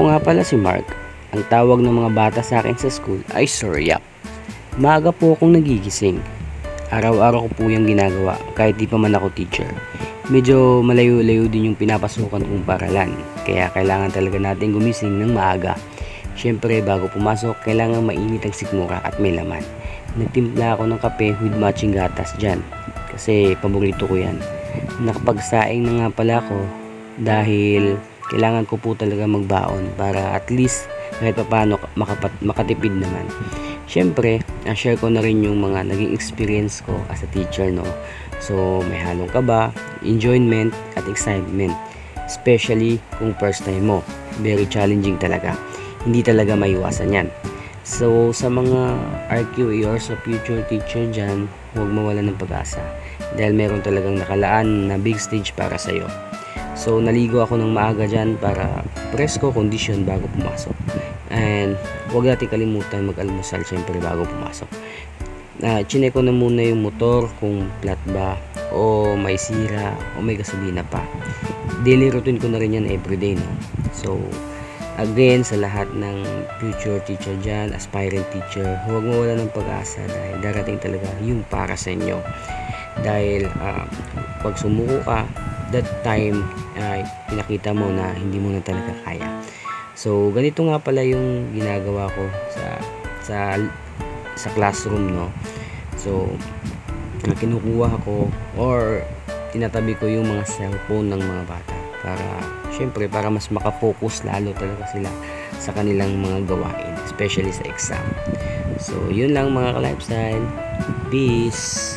Ako nga pala si Mark. Ang tawag ng mga bata sa akin sa school ay Sir Yap. Maaga po akong nagigising. Araw-araw ko po yung ginagawa kahit di pa man ako teacher. Medyo malayo-layo din yung pinapasukan kong paralan. Kaya kailangan talaga natin gumising ng maaga. Siyempre bago pumasok, kailangan mainit ang sikmura at may laman. Nagtimpla ako ng kape with matching gatas dyan. Kasi paborito ko yan. Nakapagsaing na nga pala ako dahil kailangan ko po talaga magbaon para at least kahit paano makatipid naman. Siyempre, share ko na rin yung mga naging experience ko as a teacher, no? So, may halong kaba, enjoyment, at excitement. Especially kung first time mo. Very challenging talaga. Hindi talaga maiwasan yan. So, sa mga RQA or sa future teacher dyan, huwag mawala ng pag-asa. Dahil meron talagang nakalaan na big stage para sa'yo. So, naligo ako ng maaga dyan para presko condition bago pumasok. And, huwag natin kalimutan mag-almusal syempre bago pumasok. Chinek ko na muna yung motor kung flat ba, o may sira, o may gasolina pa. Daily routine ko na rin yan everyday, no? So, again, sa lahat ng future teacher dyan, aspirant teacher, huwag mawala ng pag-asa dahil darating talaga yung para sa inyo. Dahil, pag sumuko ka, that time, pinakita mo na hindi mo na talaga kaya. So, ganito nga pala yung ginagawa ko sa classroom, no? So, kinukuha ko or tinatabi ko yung mga cellphone ng mga bata para, syempre, para mas makafocus lalo talaga sila sa kanilang mga gawain, especially sa exam. So, yun lang mga ka-lifestyle. Peace!